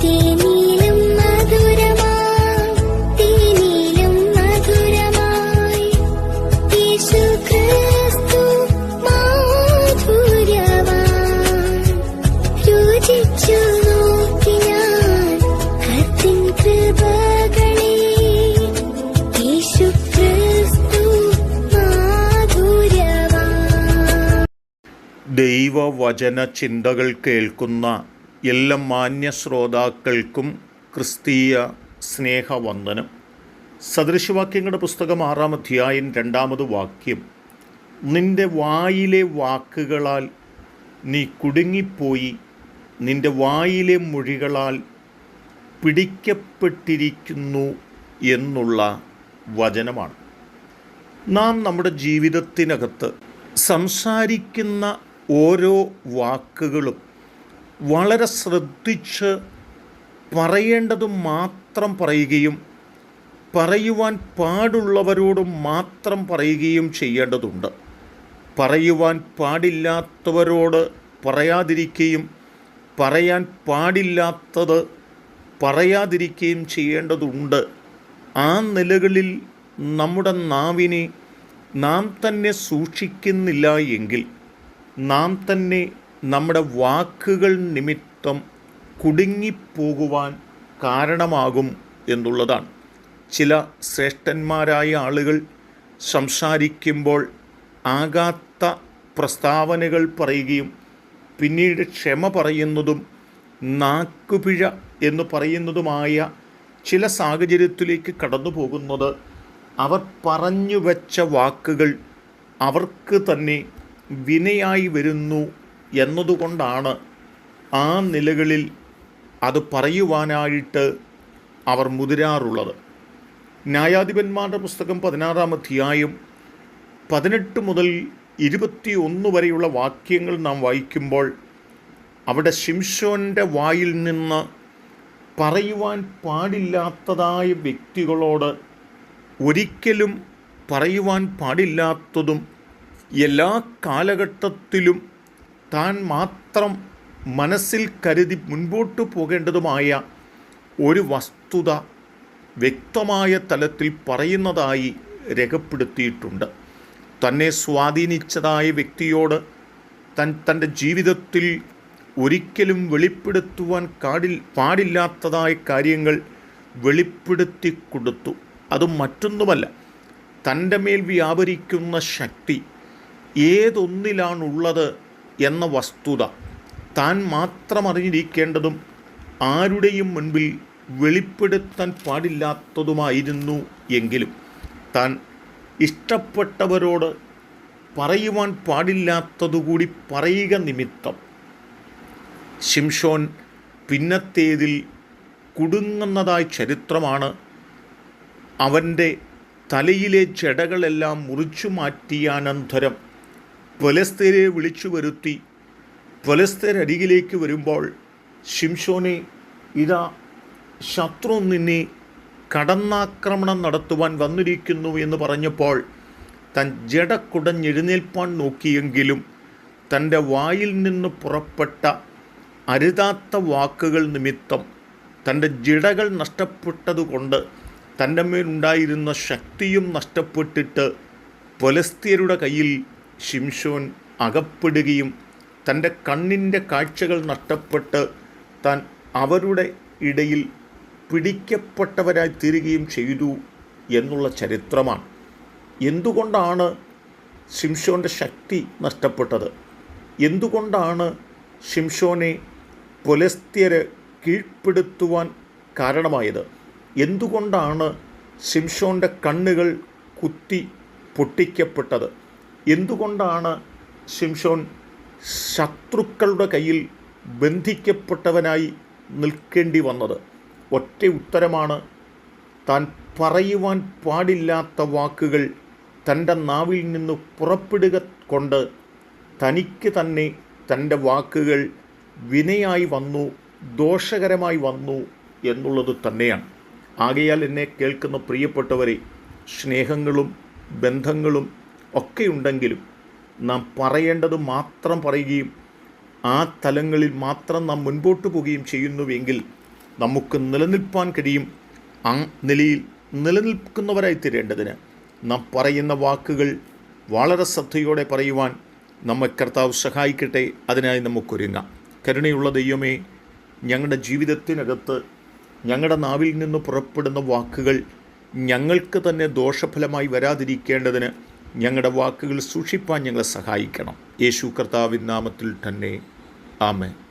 തേനിലും മധുരമായി, തേനിലും മധുരമായി യേശു ക്രിസ്തു മാധുര്യവാൻ. രുചിച്ചു നോക്കി ഞാൻ കർത്തിൻ കൃപകളെ, യേശു ക്രിസ്തു മാധുര്യവാൻ. ദൈവവചന ചിന്തകൾ കേൾക്കുന്ന എല്ലാ മാന്യ ശ്രോതാക്കൾക്കും ക്രിസ്തീയ സ്നേഹവന്ദനം. സദൃശവാക്യങ്ങളുടെ പുസ്തകം 6-ാം അധ്യായം 2-ാമത് വാക്യം. നിന്റെ വായിലെ വാക്കുകളാൽ നീ കുടുങ്ങിപ്പോയി, നിന്റെ വായിലെ മൊഴികളാൽ പിടിക്കപ്പെട്ടിരിക്കുന്നു എന്നുള്ള വചനമാണ്. നാം നമ്മുടെ ജീവിതത്തിനകത്ത് സംസാരിക്കുന്ന ഓരോ വാക്കുകളും വളരെ ശ്രദ്ധിച്ച് പറയേണ്ടത് മാത്രം പറയുകയും പറയുവാൻ പാടുള്ളവരോട് മാത്രം പറയുകയും ചെയ്യേണ്ടതുണ്ട്. പറയുവാൻ പാടില്ലാത്തവരോട് പറയാതിരിക്കുകയും പറയാൻ പാടില്ലാത്തത് പറയാതിരിക്കുകയും ചെയ്യേണ്ടതുണ്ട്. ആ നിലകളിൽ നമ്മുടെ നാവിനെ നാം തന്നെ സൂക്ഷിക്കുന്നില്ല എങ്കിൽ നാം തന്നെ നമ്മുടെ വാക്കുകൾ നിമിത്തം കുടുങ്ങിപ്പോകുവാൻ കാരണമാകും എന്നുള്ളതാണ്. ചില ശ്രേഷ്ഠന്മാരായ ആളുകൾ സംസാരിക്കുമ്പോൾ ആകാത്ത പ്രസ്താവനകൾ പറയുകയും പിന്നീട് ക്ഷമ പറയുന്നതും നാക്കുപിഴ എന്ന് പറയുന്നതുമായ ചില സാഹചര്യത്തിലേക്ക് കടന്നു പോകുന്നത് അവർ പറഞ്ഞു വച്ച വാക്കുകൾ അവർക്ക് തന്നെ വിനയായി വരുന്നു എന്നതുകൊണ്ടാണ്. ആ നിലകളിൽ അത് പറയുവാനായിട്ട് അവർ മുതിരാറുള്ളത്. ന്യായാധിപന്മാരുടെ പുസ്തകം 16-ാം അധ്യായം 18 മുതൽ 21 വരെയുള്ള വാക്യങ്ങൾ നാം വായിക്കുമ്പോൾ അവിടെ ശിംശോൻ്റെ വായിൽ നിന്ന് പറയുവാൻ പാടില്ലാത്തതായ വ്യക്തികളോട് ഒരിക്കലും പറയുവാൻ പാടില്ലാത്തതും എല്ലാ കാലഘട്ടത്തിലും താൻ മാത്രം മനസ്സിൽ കരുതി മുൻപോട്ട് പോകേണ്ടതുമായ ഒരു വസ്തുത വ്യക്തമായ തലത്തിൽ പറയുന്നതായി രേഖപ്പെടുത്തിയിട്ടുണ്ട്. തന്നെ സ്വാധീനിച്ചതായ വ്യക്തിയോട് തൻ്റെ ജീവിതത്തിൽ ഒരിക്കലും വെളിപ്പെടുത്തുവാൻ പാടില്ലാത്തതായ കാര്യങ്ങൾ വെളിപ്പെടുത്തി കൊടുത്തു. അത് മറ്റൊന്നുമല്ല, തൻ്റെ മേൽ വ്യാപരിക്കുന്ന ശക്തി ഏതൊന്നിലാണുള്ളത് എന്ന വസ്തുത താൻ മാത്രം അറിഞ്ഞിരിക്കേണ്ടതും ആരുടെയും മുൻപിൽ വെളിപ്പെടുത്താൻ പാടില്ലാത്തതുമായിരുന്നു എങ്കിലും താൻ ഇഷ്ടപ്പെട്ടവരോട് പറയുവാൻ പാടില്ലാത്തതുകൂടി പറയുക നിമിത്തം ശിംശോൻ പിന്നത്തേതിൽ കുടുങ്ങുന്നതായ ചരിത്രമാണ്. അവൻ്റെ തലയിലെ ജടകളെല്ലാം മുറിച്ചു മാറ്റിയാനന്തരം ഫെലിസ്ത്യരെ വിളിച്ചു വരുത്തി. ഫെലിസ്ത്യരരികിലേക്ക് വരുമ്പോൾ ശിംശോനെ, ഇതാ ശത്രു നിന്നെ കടന്നാക്രമണം നടത്തുവാൻ വന്നിരിക്കുന്നു എന്ന് പറഞ്ഞപ്പോൾ താൻ ജട കുടഞ്ഞെഴുന്നേൽപ്പാൻ നോക്കിയെങ്കിലും തൻ്റെ വായിൽ നിന്ന് പുറപ്പെട്ട അരുതാത്ത വാക്കുകൾ നിമിത്തം തൻ്റെ ജടകൾ നഷ്ടപ്പെട്ടതുകൊണ്ട് തൻ്റെ മേലുണ്ടായിരുന്ന ശക്തിയും നഷ്ടപ്പെട്ടിട്ട് ഫെലിസ്ത്യരുടെ കയ്യിൽ ശിംശോൻ അകപ്പെടുകയും തൻ്റെ കണ്ണിൻ്റെ കാഴ്ചകൾ നഷ്ടപ്പെട്ട് താൻ അവരുടെ ഇടയിൽ പിടിക്കപ്പെട്ടവരായി തീരുകയും ചെയ്തു എന്നുള്ള ചരിത്രമാണ്. എന്തുകൊണ്ടാണ് ശിംശോൻ്റെ ശക്തി നഷ്ടപ്പെട്ടത്? എന്തുകൊണ്ടാണ് ശിംശോനെ ഫെലിസ്ത്യരെ കീഴ്പ്പെടുത്തുവാൻ കാരണമായത്? എന്തുകൊണ്ടാണ് ശിംശോൻ്റെ കണ്ണുകൾ കുത്തി പൊട്ടിക്കപ്പെട്ടത്? എന്തുകൊണ്ടാണ് ശിംശോൻ ശത്രുക്കളുടെ കയ്യിൽ ബന്ധിക്കപ്പെട്ടവനായി നിൽക്കേണ്ടി വന്നത്? ഒറ്റ ഉത്തരമാണ്, താൻ പറയുവാൻ പാടില്ലാത്ത വാക്കുകൾ തൻ്റെ നാവിൽ നിന്ന് പുറപ്പെടുക കൊണ്ട് തനിക്ക് തന്നെ തൻ്റെ വാക്കുകൾ വിനയായി വന്നു, ദോഷകരമായി വന്നു എന്നുള്ളത് തന്നെയാണ്. ആകയാൽ എന്നെ കേൾക്കുന്ന പ്രിയപ്പെട്ടവരെ, സ്നേഹങ്ങളും ബന്ധങ്ങളും ഒക്കെ ഉണ്ടെങ്കിലും നാം പറയേണ്ടത് മാത്രം പറയുകയും ആ തലങ്ങളിൽ മാത്രം നാം മുൻപോട്ട് പോവുകയും ചെയ്യുന്നുവെങ്കിൽ നമുക്ക് നിലനിൽപ്പാൻ കഴിയും. ആ നിലയിൽ നിലനിൽക്കുന്നവരായി തീരേണ്ടതിന് നാം പറയുന്ന വാക്കുകൾ വളരെ ശ്രദ്ധയോടെ പറയുവാൻ നമ്മെ കർത്താവ് സഹായിക്കട്ടെ. അതിനായി നമുക്കൊരുങ്ങാം. കരുണയുള്ള ദൈവമേ, ഞങ്ങളുടെ ജീവിതത്തിനകത്ത് ഞങ്ങളുടെ നാവിൽ നിന്ന് പുറപ്പെടുന്ന വാക്കുകൾ ഞങ്ങൾക്ക് തന്നെ ദോഷഫലമായി വരാതിരിക്കേണ്ടതിന് ഞങ്ങളുടെ വാക്കുകൾ സൂക്ഷിപ്പാൻ ഞങ്ങളെ സഹായിക്കണം. യേശു കർത്താവിൻ നാമത്തിൽ തന്നെ ആമേൻ.